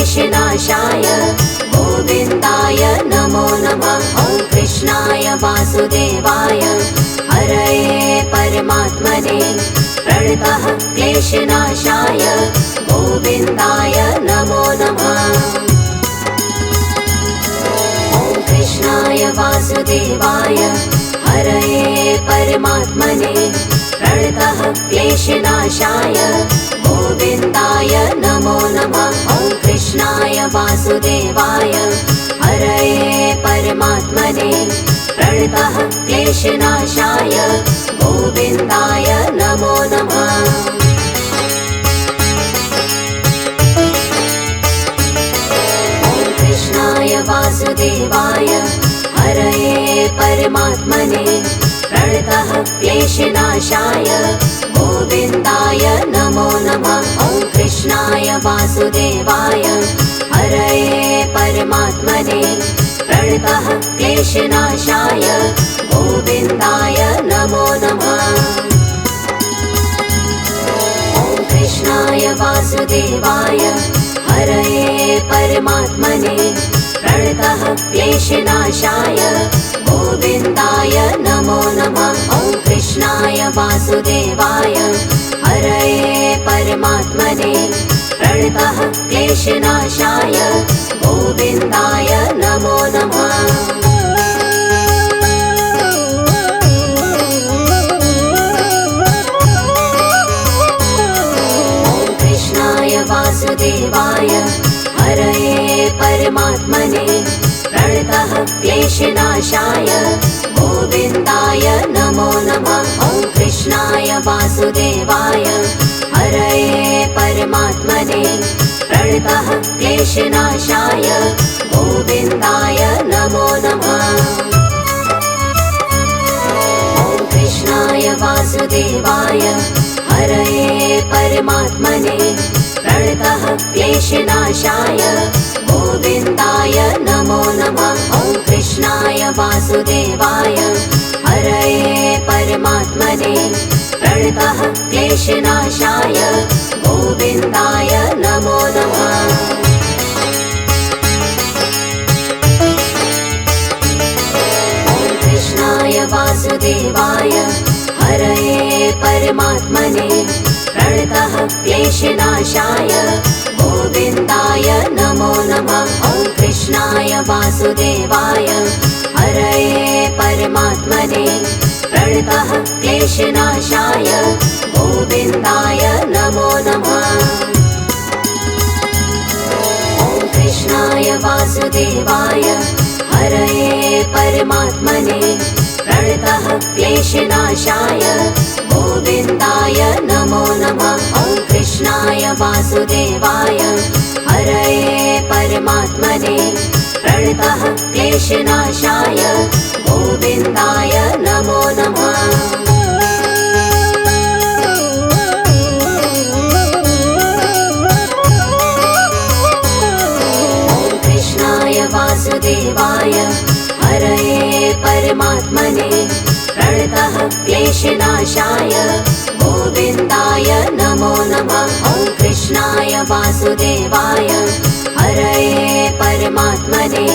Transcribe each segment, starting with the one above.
क्लेशनाशाय गोविन्दाय नमो नमः। ॐ कृष्णाय वासुदेवाय हरये परमात्मने प्रणतः क्लेशनाशाय गोविन्दाय नमो नमः। ॐ कृष्णाय वासुदेवाय हरये परमात्मने प्रणतः क्लेशनाशाय गोविन्दाय नमो नमः। ॐ कृष्णाय वासुदेवाय हरये परमात्मने प्रणतः क्लेशनाशाय गोविन्दाय नमो नमः। ॐ कृष्णाय वासुदेवाय हरये परमात्मने प्रणतः क्लेशनाशाय गोविन्दाय नमो नमः। ॐ कृष्णाय वासुदेवाय हरये परमात्मने प्रणतः क्लेशनाशाय गोविन्दाय नमो नमः। ॐ कृष्णाय वासुदेवाय हरये परमात्मने प्रणतः क्लेशनाशाय गोविन्दाय नमो नमः। ॐ कृष्णाय वासुदेवाय हरये परमात्मने प्रणतः क्लेशनाशाय गोविन्दाय नमो नमः। ॐ कृष्णाय वासुदेवाय हरये परमात्मने प्रणतः क्लेशनाशाय गोविन्दाय नमो नमः। ॐ कृष्णाय वासुदेवाय हरये परमात्मने प्रणतः क्लेशनाशाय गोविन्दाय नमो नमः। ॐ कृष्णाय वासुदेवाय हरये परमात्मने प्रणतः क्लेशनाशाय गोविन्दाय नमो नमः। ॐ कृष्णाय वासुदेवाय हरये परमात्मने प्रणतः क्लेशनाशाय गोविन्दाय नमो नमः। ॐ कृष्णाय वासुदेवाय हरये परमात्मने प्रणतः क्लेशनाशाय गोविन्दाय नमो नमः। ॐ कृष्णाय वासुदेवाय हरये परमात्मने प्रणतः क्लेशनाशाय गोविन्दाय नमो नमः। ॐ कृष्णाय वासुदेवाय हरये परमात्मने प्रणतः क्लेशनाशाय गोविन्दाय नमो नमः। ॐ कृष्णाय वासुदेवाय हरये परमात्मने प्रणतः क्लेशनाशाय गोविन्दाय नमो नमः। ॐ कृष्णाय वासुदेवाय हरये परमात्मने प्रणतः क्लेशनाशाय गोविन्दाय नमो नमः। ॐ कृष्णाय वासुदेवाय हरये परमात्मने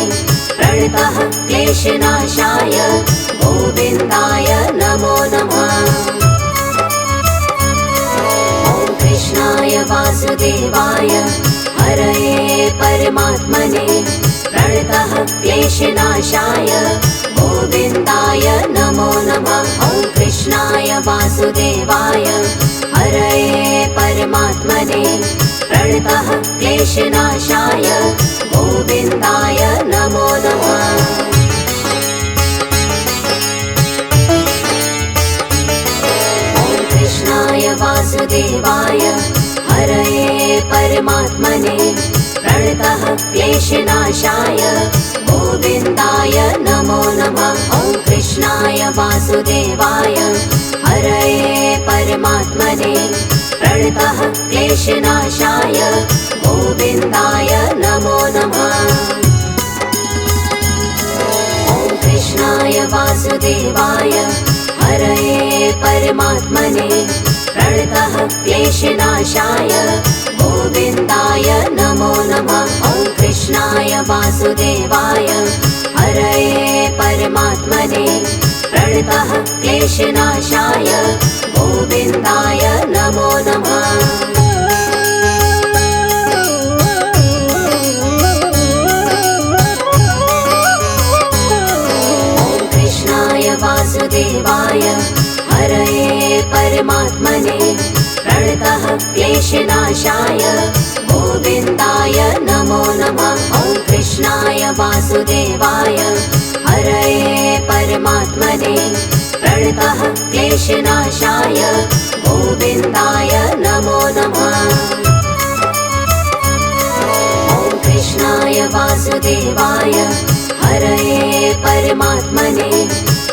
प्रणतः क्लेशनाशाय गोविन्दाय नमो नमः। ॐ कृष्णाय वासुदेवाय हरये परमात्मने प्रणतः क्लेशनाशाय गोविन्दाय नमो नमः। ॐ कृष्णाय वासुदेवाय हरये परमात्मने प्रणतः क्लेशनाशाय गोविन्दाय नमो नमः। ॐ कृष्णाय वासुदेवाय हरये परमात्मने प्रणतः क्लेशनाशाय गोविन्दाय नमो नमः। ॐ कृष्णाय वासुदेवाय हरये परमात्मने प्रणतः क्लेशनाशाय गोविन्दाय नमो नमः। ॐ कृष्णाय वासुदेवाय हरये परमात्मने प्रणतः क्लेशनाशाय गोविन्दाय नमो नमः। वासुदेवाय हरये परमात्मने प्रणतः क्लेशनाशाय गोविन्दाय नमो नमः। वासुदेवाय हरये परमात्मने प्रणतः क्लेशनाशाय गोविन्दाय नमो नमः। ॐ कृष्णाय वासुदेवाय हरये परमात्मने प्रणतः क्लेशनाशाय गोविन्दाय नमो नमः। ॐ कृष्णाय वासुदेवाय हरये परमात्मने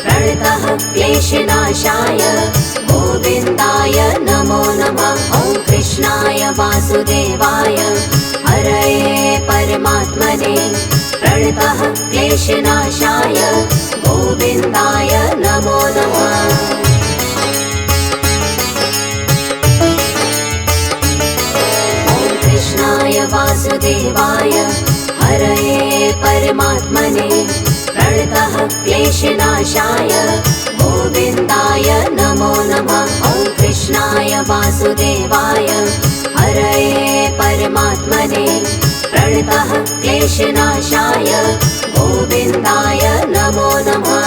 प्रणतः क्लेशनाशाय गोविन्दाय नमो नमः। ॐ कृष्णाय वासुदेवाय हरये परमात्मने प्रणतः क्लेशनाशाय गोविन्दाय नमो नमः। ॐ कृष्णाय वासुदेवाय हरये परमात्मने प्रणतः क्लेशनाशाय गोविन्दाय नमो नमः। ॐ कृष्णाय वासुदेवाय हरये परमात्मने प्रणतः क्लेशनाशाय गोविन्दाय नमो नमः।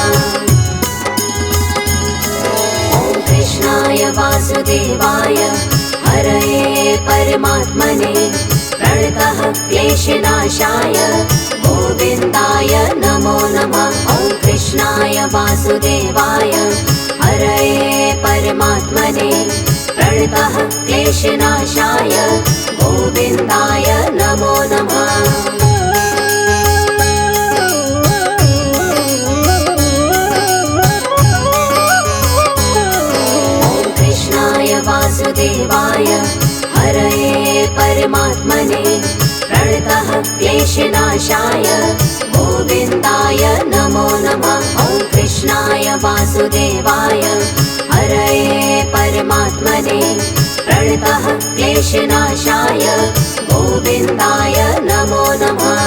ॐ कृष्णाय वासुदेवाय हरये परमात्मने प्रणतः क्लेशनाशाय गोविन्दाय नमो नमः। ॐ कृष्णाय वासुदेवाय हरये परमात्मने प्रणतः क्लेशनाशाय गोविन्दाय नमो नमः। ॐ कृष्णाय वासुदेवाय हरये परमात्मने प्रणतः क्लेशनाशाय गोविन्दाय नमो नमः। ॐ कृष्णाय वासुदेवाय हरये परमात्मने प्रणतः क्लेशनाशाय गोविन्दाय नमो नमः।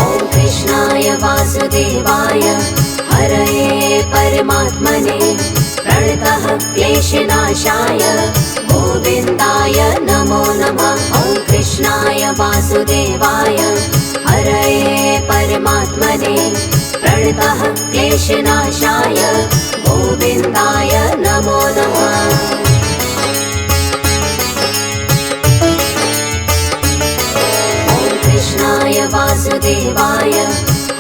ॐ कृष्णाय वासुदेवाय हरये परमात्मने प्रणतः क्लेशनाशाय गोविन्दाय नमो नमः। ॐ कृष्णाय वासुदेवाय हरये परमात्मने प्रणतः क्लेशनाशाय गोविन्दाय नमो नमः। ॐ कृष्णाय वासुदेवाय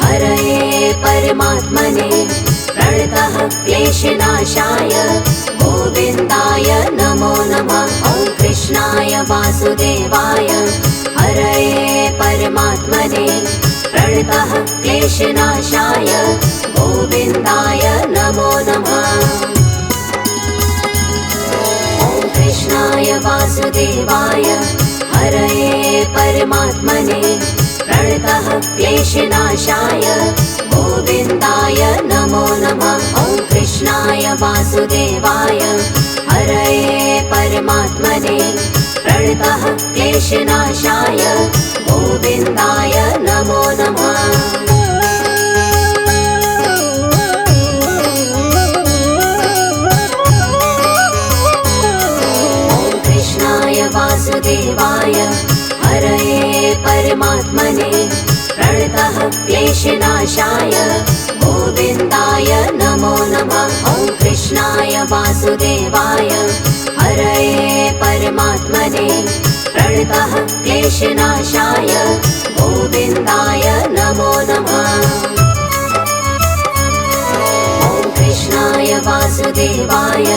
हरये परमात्मने प्रणतः क्लेशनाशाय गोविन्दाय नमो नमः। ॐ कृष्णाय वासुदेवाय हरये परमात्मने प्रणतः क्लेशनाशाय गोविन्दाय नमो नमः। ॐ कृष्णाय वासुदेवाय हरये परमात्मने प्रणतः क्लेशनाशाय गोविन्दाय नमो नमः। ॐ कृष्णाय वासुदेवाय हरये परमात्मने प्रणतः क्लेशनाशाय गोविन्दाय नमो नमः। ॐ कृष्णाय वासुदेवाय हरये परमात्मने प्रणतः क्लेशनाशाय गोविन्दाय नमो नमः। ॐ कृष्णाय वासुदेवाय हरये परमात्मने प्रणतः क्लेशनाशाय गोविन्दाय नमो नमः। ॐ कृष्णाय वासुदेवाय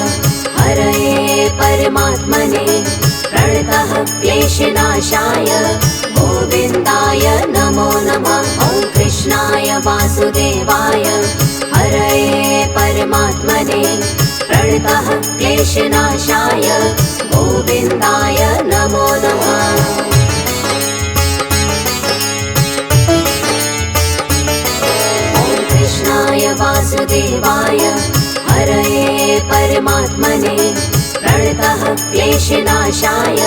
हरये परमात्मने प्रणतः क्लेशनाशाय गोविन्दाय नमो नमः। ॐ कृष्णाय वासुदेवाय हरये परमात्मने प्रणतः क्लेशनाशाय गोविन्दाय नमो नमः। ॐ कृष्णाय वासुदेवाय हरये परमात्मने प्रणतः क्लेशनाशाय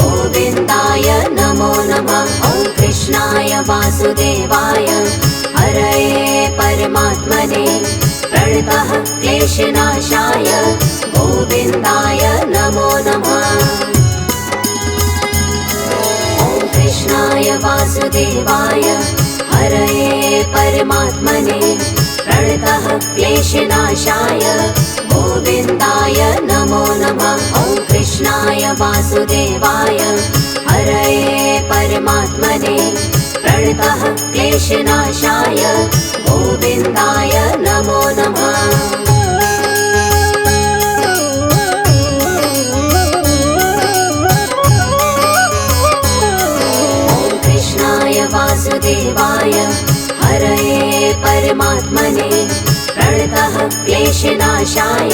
गोविन्दाय नमो नमः। ॐ वासुदेवाय हरये परमात्मने प्रणतः क्लेशनाशाय गोविन्दाय नमो नमः। ॐ कृष्णाय वासुदेवाय हरये परमात्मने प्रणतः क्लेशनाशाय गोविन्दाय नमो नमः। ॐ कृष्णाय वासुदेवाय हरये परमात्मने प्रणतः क्लेशनाशाय गोविन्दाय नमो नमः। ॐ कृष्णाय वासुदेवाय हरये परमात्मने प्रणतः क्लेशनाशाय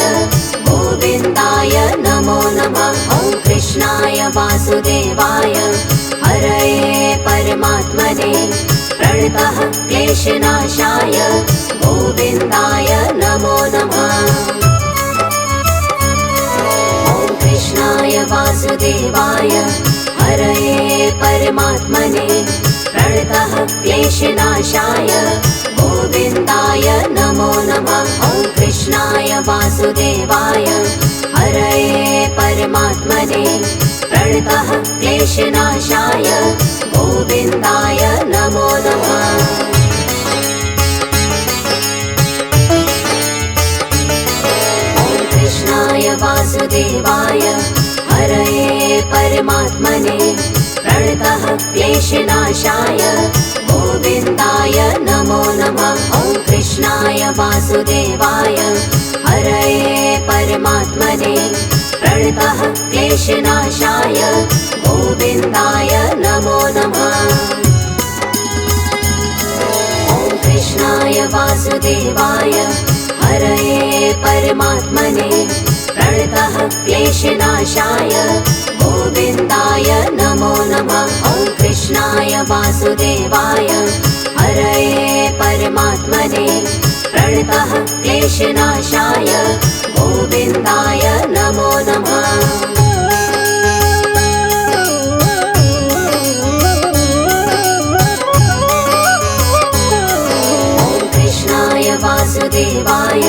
गोविन्दाय नमो नमः। ॐ कृष्णाय वासुदेवाय हरये परमात्मने प्रणतः क्लेशनाशाय गोविन्दाय नमो नमः। ॐ कृष्णाय वासुदेवाय हरये परमात्मने प्रणतः क्लेशनाशाय गोविन्दाय नमो नमः। ॐ कृष्णाय वासुदेवाय हरये परमात्मने प्रणतः क्लेशनाशाय गोविन्दाय नमो नमः। ॐ कृष्णाय वासुदेवाय हरये परमात्मने प्रणतः क्लेशनाशाय गोविन्दाय नमो नमः। ॐ कृष्णाय वासुदेवाय हरये परमात्मने प्रणतः क्लेशनाशाय गोविन्दाय नमो नमः। ॐ कृष्णाय वासुदेवाय हरये परमात्मने प्रणतः क्लेशनाशाय गोविन्दाय नमो नमः। ॐ कृष्णाय वासुदेवाय हरये परमात्मने प्रणतः क्लेशनाशाय गोविन्दाय नमो नमः। ॐ कृष्णाय वासुदेवाय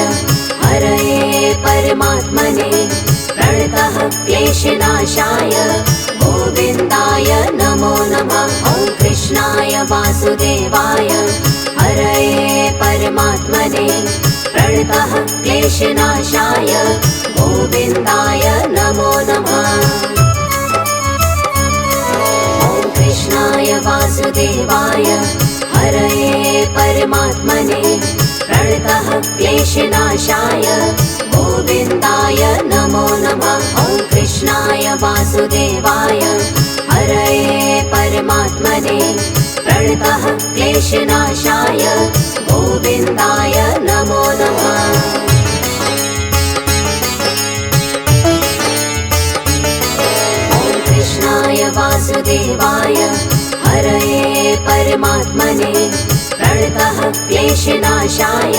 हरये परमात्मने प्रणतः क्लेशनाशाय गोविन्दाय नमो नमः। ॐ कृष्णाय वासुदेवाय हरये परमात्मने प्रणतः क्लेशनाशाय गोविन्दाय नमो नमः। ॐ कृष्णाय वासुदेवाय हरये परमात्मने प्रणतः क्लेशनाशाय गोविन्दाय नमो नमः। ॐ कृष्णाय वासुदेवाय हरये परमात्मने प्रणतः क्लेशनाशाय गोविन्दाय नमो नमः। ॐ कृष्णाय वासुदेवाय हरये परमात्मने प्रणतः क्लेशनाशाय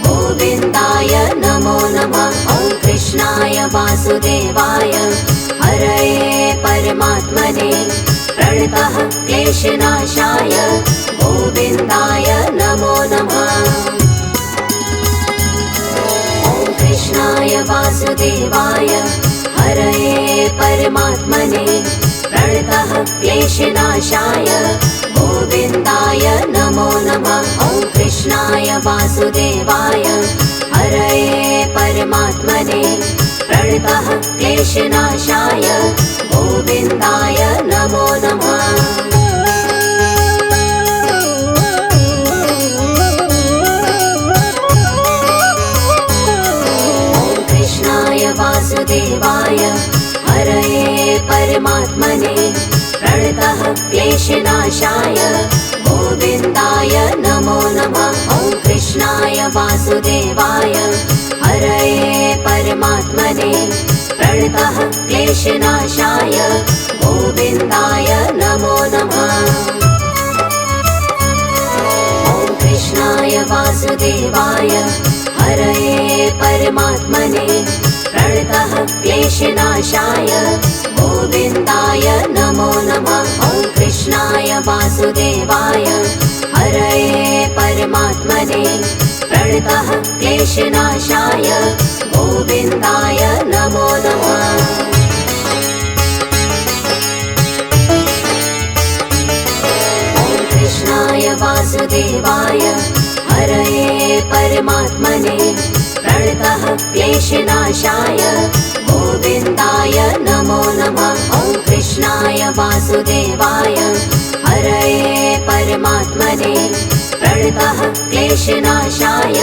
गोविन्दाय नमो नमः। ॐ कृष्णाय वासुदेवाय हरये परमात्मने प्रणतः क्लेशनाशाय गोविन्दाय नमो नमः। ॐ कृष्णाय वासुदेवाय हरये परमात्मने प्रणतः क्लेशनाशाय गोविन्दाय नमो नमः। ॐ कृष्णाय वासुदेवाय हरये परमात्मने प्रणतः क्लेशनाशाय गोविन्दाय नमो नमः। ॐ कृष्णाय वासुदेवाय हरये परमात्मने प्रणतः क्लेशनाशाय गोविन्दाय नमो नमः। ॐ कृष्णाय वासुदेवाय हरये परमात्मने प्रणतः क्लेशनाशाय गोविन्दाय नमो नमः। ॐ कृष्णाय वासुदेवाय हरये परमात्मने प्रणतः क्लेशनाशाय गोविन्दाय नमो नमः। ॐ कृष्णाय वासुदेवाय हरये परमात्मने प्रणतः क्लेशनाशाय गोविन्दाय नमो नमः। कृष्णाय वासुदेवाय हरये परमात्मने प्रणतः क्लेशनाशाय गोविन्दाय नमो नमः। ॐ कृष्णाय वासुदेवाय हरये परमात्मने प्रणतः क्लेशनाशाय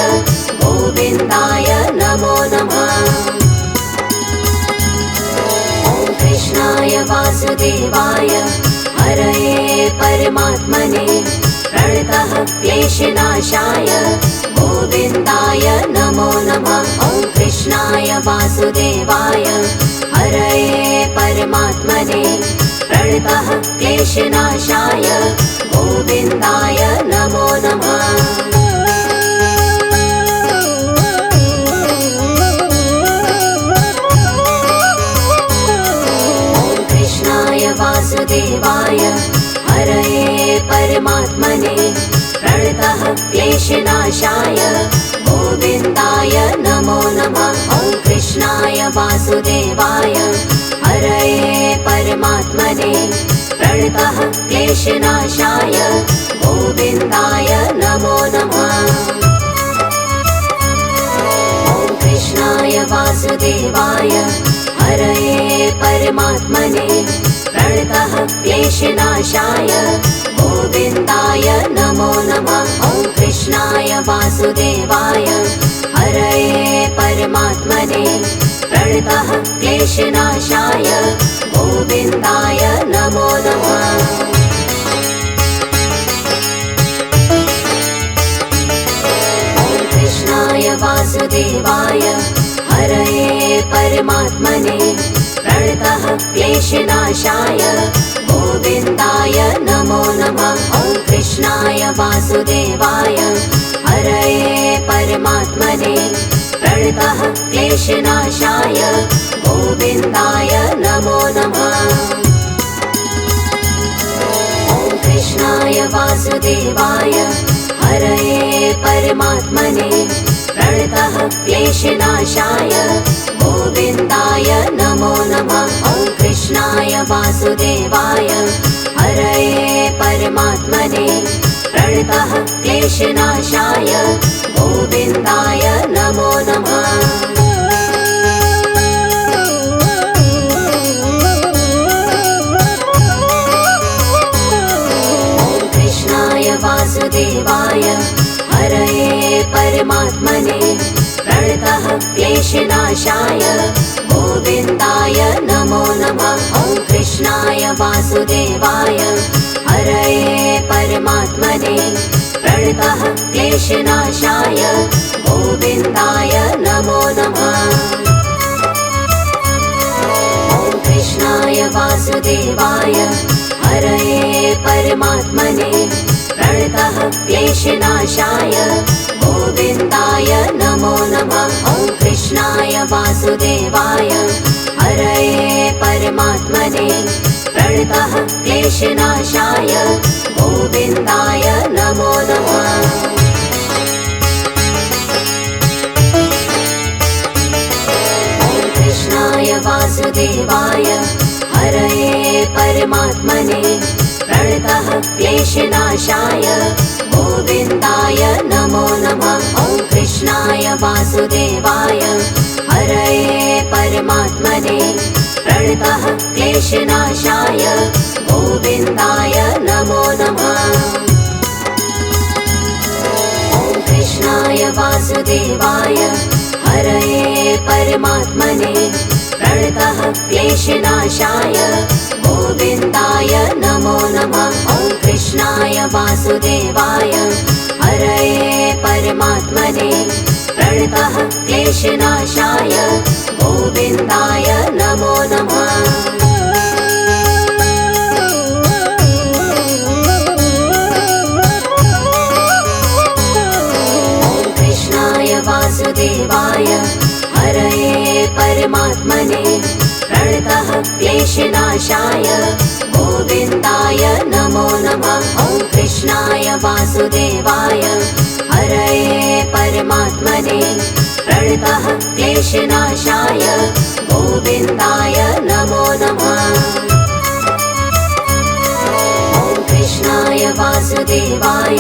गोविन्दाय नमो नमः। ॐ कृष्णाय वासुदेवाय हरये परमात्मने प्रणतः क्लेशनाशाय गोविन्दाय नमो नमः। ॐ कृष्णाय वासुदेवाय हरये परमात्मने प्रणतः क्लेशनाशाय गोविन्दाय नमो नमः। वासुदेवाय हरये परमात्मने प्रणतः क्लेशनाशाय गोविन्दाय नमो नमः। ॐ कृष्णाय वासुदेवाय हरये परमात्मने प्रणतः क्लेशनाशाय गोविन्दाय नमो नमः। ॐ कृष्णाय वासुदेवाय हरये परमात्मने प्रणतः क्लेशनाशाय गोविन्दाय नमो नमः। ॐ कृष्णाय वासुदेवाय हरये परमात्मने प्रणतः क्लेशनाशाय गोविन्दाय नमो नमः। ॐ कृष्णाय वासुदेवाय हरये परमात्मने प्रणतः क्लेशनाशाय गोविन्दाय नमो नमः। ॐ कृष्णाय वासुदेवाय हरये परमात्मने प्रणतः क्लेशनाशाय गोविन्दाय नमो नमः। ॐ कृष्णाय वासुदेवाय हरये परमात्मने प्रणतः क्लेशनाशाय गोविन्दाय नमो नमः। ॐ कृष्णाय वासुदेवाय हरये परमात्मने प्रणतः क्लेशनाशाय गोविन्दाय नमो नमः। ॐ कृष्णाय वासुदेवाय हरये परमात्मने प्रणतः क्लेशनाशाय गोविन्दाय नमो नमः। ॐ कृष्णाय वासुदेवाय हरये परमात्मने प्रणतः क्लेशनाशाय गोविन्दाय नमो नमः। ॐ कृष्णाय वासुदेवाय हरये परमात्मने प्रणतः क्लेशनाशाय गोविन्दाय नमो नमः। ॐ कृष्णाय वासुदेवाय हरये परमात्मने प्रणतः क्लेशनाशाय गोविन्दाय नमो नमः। ॐ कृष्णाय वासुदेवाय हरये परमात्मने प्रणतः क्लेशनाशाय गोविन्दाय नमो नमः। ॐ कृष्णाय वासुदेवाय हरये परमात्मने प्रणतः क्लेशनाशाय गोविन्दाय नमो नमः। ॐ कृष्णाय वासुदेवाय हरये परमात्मने प्रणतः क्लेशनाशाय गोविन्दाय नमो नमः। ॐ कृष्णाय वासुदेवाय हरये परमात्मने प्रणतः क्लेशनाशाय गोविन्दाय नमो नमः। ॐ कृष्णाय वासुदेवाय हरये परमात्मने प्रणतः क्लेशनाशाय गोविन्दाय नमो नमः। कृष्णाय वासुदेवाय हरये परमात्मने प्रणतः क्लेशनाशाय गोविन्दाय नमो नमः। ॐ कृष्णाय वासुदेवाय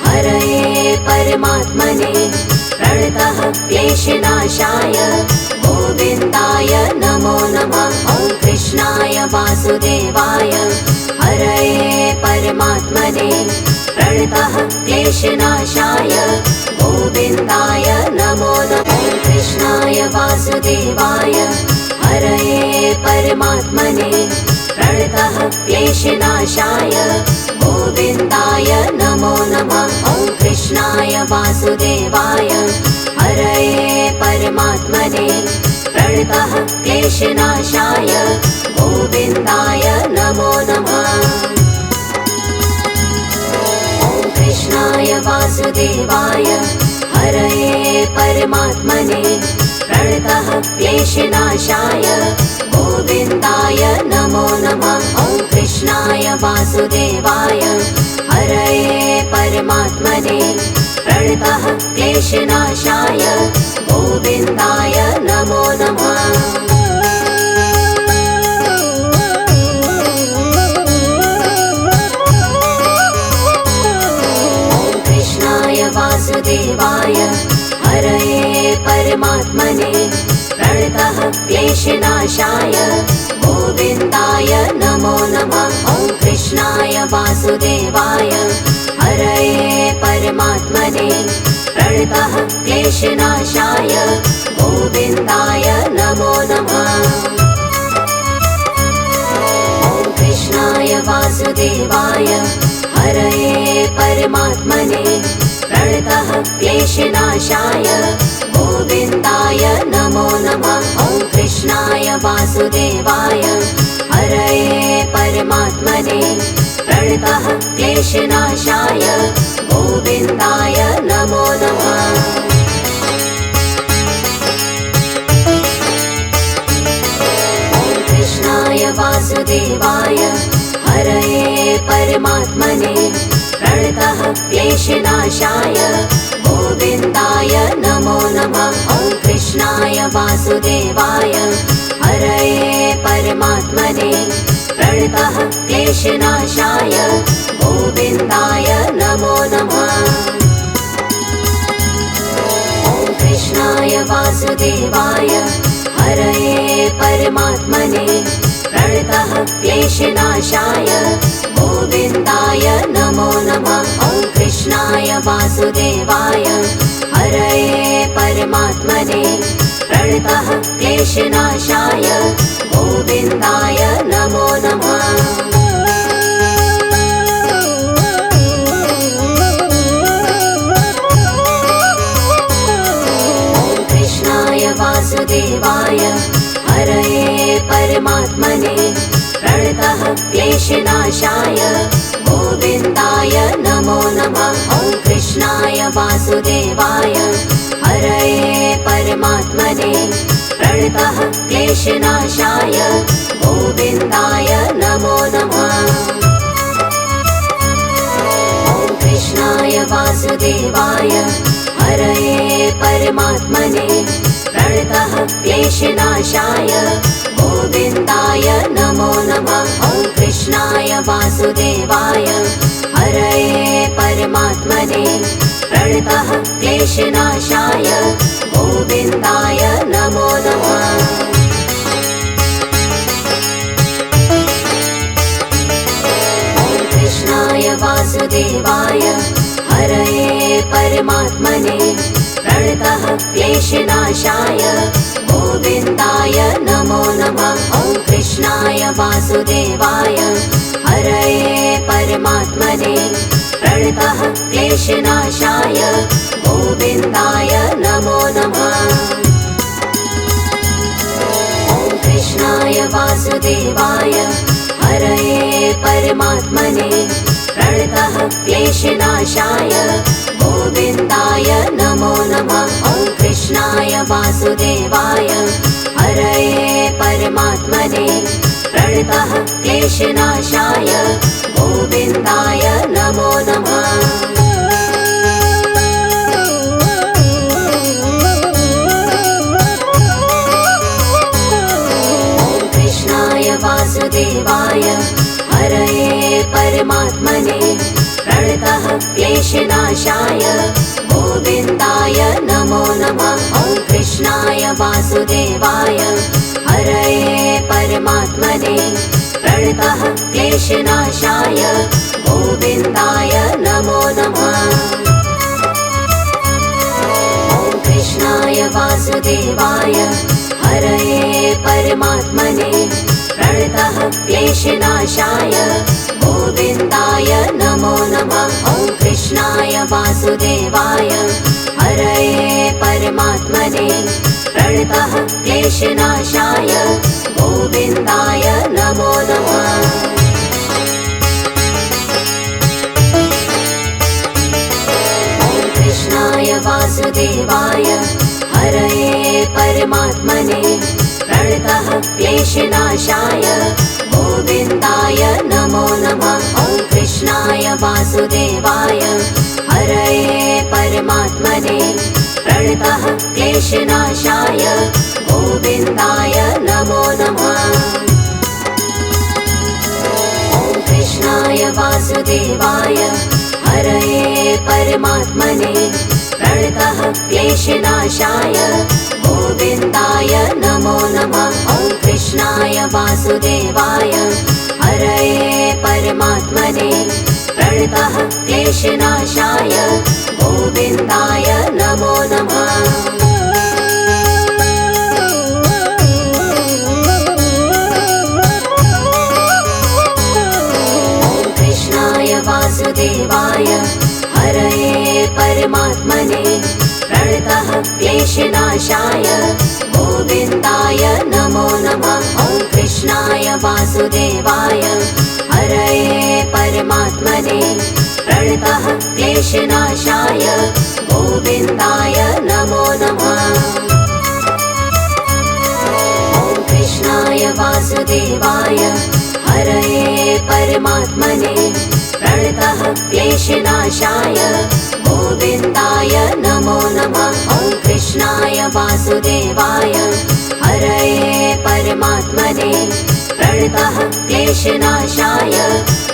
हरये परमात्मने प्रणतः क्लेशनाशाय गोविन्दाय नमो नमः। ॐ कृष्णाय वासुदेवाय हरये परमात्मने प्रणतः क्लेशनाशाय गोविन्दाय नमो नमः। ॐ कृष्णाय वासुदेवाय हरये परमात्मने प्रणतः क्लेशनाशाय गोविन्दाय नमो नमः। ॐ कृष्णाय वासुदेवाय हरये परमात्मने प्रणतः क्लेशनाशाय गोविन्दाय नमो नमः। ॐ कृष्णाय वासुदेवाय हरये परमात्मने प्रणतः क्लेशनाशाय गोविन्दाय नमो नमः। ॐ कृष्णाय वासुदेवाय हरये परमात्मने प्रणतः क्लेशनाशाय गोविन्दाय नमो नमः। ॐ कृष्णाय वासुदेवाय हरये परमात्मने प्रणतः क्लेशनाशाय गोविन्दाय नमो नमः। ॐ कृष्णाय वासुदेवाय हरये परमात्मने प्रणतः क्लेशनाशाय गोविन्दाय नमो नमः। ॐ कृष्णाय वासुदेवाय हरये परमात्मने प्रणतः क्लेशनाशाय गोविन्दाय नमो नमः। ॐ कृष्णाय वासुदेवाय हरये परमात्मने प्रणतः क्लेशनाशाय गोविन्दाय नमो नमः। ॐ कृष्णाय वासुदेवाय हरये परमात्मने प्रणतः क्लेशनाशाय गोविन्दाय नमो नमः। ॐ कृष्णाय वासुदेवाय हरये परमात्मने प्रणतः क्लेशनाशाय गोविन्दाय नमो नमः। ॐ कृष्णाय वासुदेवाय हरये परमात्मने प्रणतः क्लेशनाशाय गोविन्दाय नमो नमः। ॐ कृष्णाय वासुदेवाय हरये परमात्मने प्रणतः क्लेशनाशाय गोविन्दाय नमो नमः। ॐ कृष्णाय वासुदेवाय हरये परमात्मने प्रणतः क्लेशनाशाय गोविन्दाय नमो नमः। ॐ कृष्णाय वासुदेवाय हरये परमात्मने प्रणतः क्लेशनाशाय गोविन्दाय नमो नमः। ॐ कृष्णाय वासुदेवाय हरये परमात्मने प्रणतः क्लेशनाशाय गोविन्दाय नमो नमः। ॐ कृष्णाय वासुदेवाय हरये परमात्मने प्रणतः क्लेशनाशाय गोविन्दाय नमो नमः। ॐ कृष्णाय वासुदेवाय हरये परमात्मने प्रणतः क्लेशनाशाय गोविन्दाय नमो नमः। ॐ कृष्णाय वासुदेवाय हरये परमात्मने प्रणतः क्लेशनाशाय गोविन्दाय नमो नमः। ॐ कृष्णाय वासुदेवाय हरये परमात्मने प्रणतः क्लेशनाशाय गोविन्दाय नमो नमः। ॐ कृष्णाय वासुदेवाय हरये परमात्मने प्रणतः क्लेशनाशाय गोविन्दाय नमो नमः। परमात्मने प्रणतः क्लेशनाशाय गोविन्दाय नमो नमः। ॐ कृष्णाय वासुदेवाय हरये परमात्मने प्रणतः क्लेशनाशाय गोविन्दाय नमो नमः। ॐ कृष्णाय वासुदेवाय हरये परमात्मने प्रणतः क्लेशनाशाय गोविन्दाय नमो नमः। ॐ कृष्णाय वासुदेवाय हरये परमात्मने प्रणतः क्लेशनाशाय गोविन्दाय नमो नमः। ॐ कृष्णाय वासुदेवाय हरये परमात्मने प्रणतः क्लेशनाशाय गोविन्दाय नमो नमः। ॐ कृष्णाय वासुदेवाय हरये परमात्मने प्रणतः क्लेशनाशाय गोविन्दाय नमो नमः। ॐ कृष्णाय वासुदेवाय हरये परमात्मने प्रणतः क्लेशनाशाय गोविन्दाय नमो नमः। ॐ कृष्णाय वासुदेवाय हरये परमात्मने प्रणतः क्लेशनाशाय गोविन्दाय नमो नमः। ॐ कृष्णाय वासुदेवाय हरये परमात्मने प्रणतः क्लेशनाशाय गोविन्दाय नमो नमः। ॐ कृष्णाय वासुदेवाय हरये परमात्मने प्रणतः क्लेशनाशाय गोविन्दाय नमो नमः। ॐ कृष्णाय वासुदेवाय हरये परमात्मने प्रणतः क्लेशनाशाय गोविन्दाय नमो नमः। ॐ कृष्णाय वासुदेवाय हरये परमात्मने प्रणतः क्लेशनाशाय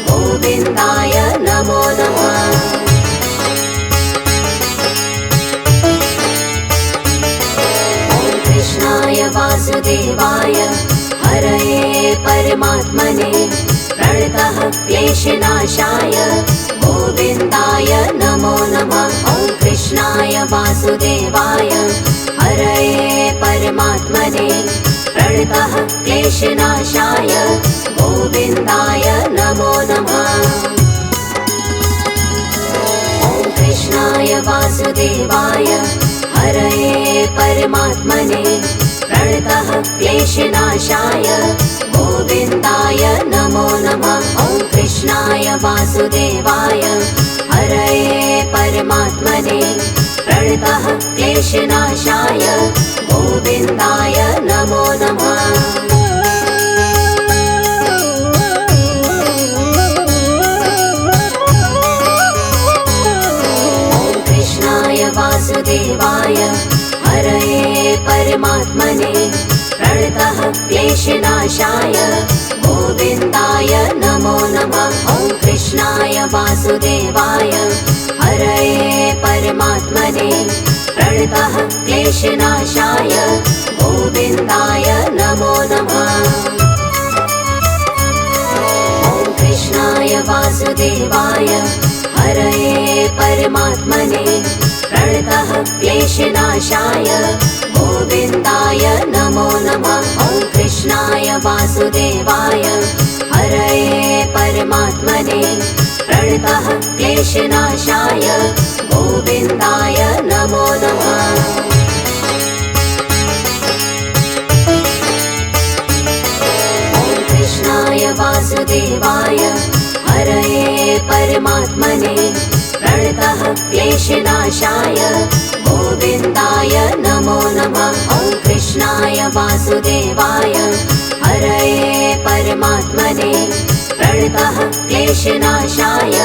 गोविन्दाय नमो नमः। ॐ कृष्णाय वासुदेवाय हरये परमात्मने प्रणतः क्लेशनाशाय गोविन्दाय नमो नमः। ॐ कृष्णाय वासुदेवाय हरये परमात्मने प्रणतः क्लेशनाशाय गोविन्दाय नमो नमः। ॐ कृष्णाय वासुदेवाय हरये परमात्मने प्रणतः क्लेशनाशाय गोविन्दाय नमो नमः। ॐ कृष्णाय वासुदेवाय हरये परमात्मने प्रणतः क्लेशनाशाय गोविन्दाय नमो नमः। ॐ कृष्णाय वासुदेवाय हरये परमात्मने प्रणतः क्लेशनाशाय गोविन्दाय नमो नमः। ॐ कृष्णाय वासुदेवाय हरये परमात्मने प्रणतः क्लेशनाशाय गोविन्दाय नमो नमः। ॐ कृष्णाय वासुदेवाय हरये परमात्मने प्रणतः क्लेशनाशाय गोविन्दाय नमो नमः। ॐ कृष्णाय वासुदेवाय हरये परमात्मने प्रणतः क्लेशनाशाय गोविन्दाय नमो नमः। ॐ कृष्णाय वासुदेवाय हरये परमात्मने प्रणतः क्लेशनाशाय गोविन्दाय नमो नमः। ॐ कृष्णाय वासुदेवाय हरये परमात्मने प्रणतः क्लेशनाशाय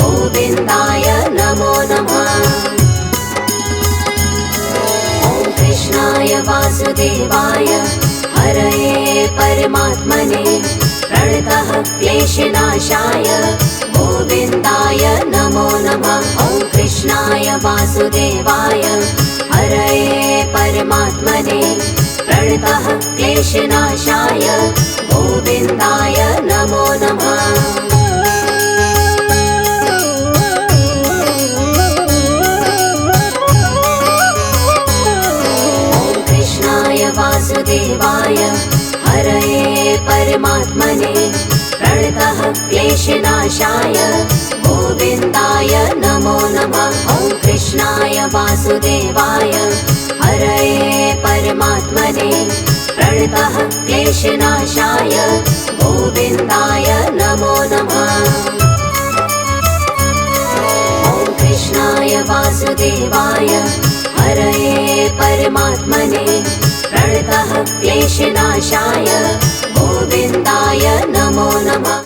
गोविन्दाय नमो नमः। ॐ कृष्णाय वासुदेवाय हरये परमात्मने प्रणतः क्लेशनाशाय वासुदेवाय हरये परमात्मने प्रणतः क्लेशनाशाय गोविन्दाय नमो नमः। वासुदेवाय हरये परमात्मने प्रणतः क्लेशनाशाय गोविन्दाय नमो नमः। ॐ कृष्णाय वासुदेवाय हरये परमात्मने प्रणतः क्लेशनाशाय गोविन्दाय नमो नमः। ॐ कृष्णाय वासुदेवाय हरये परमात्मने प्रणतः क्लेशनाशाय गोविन्दाय नमो नमः।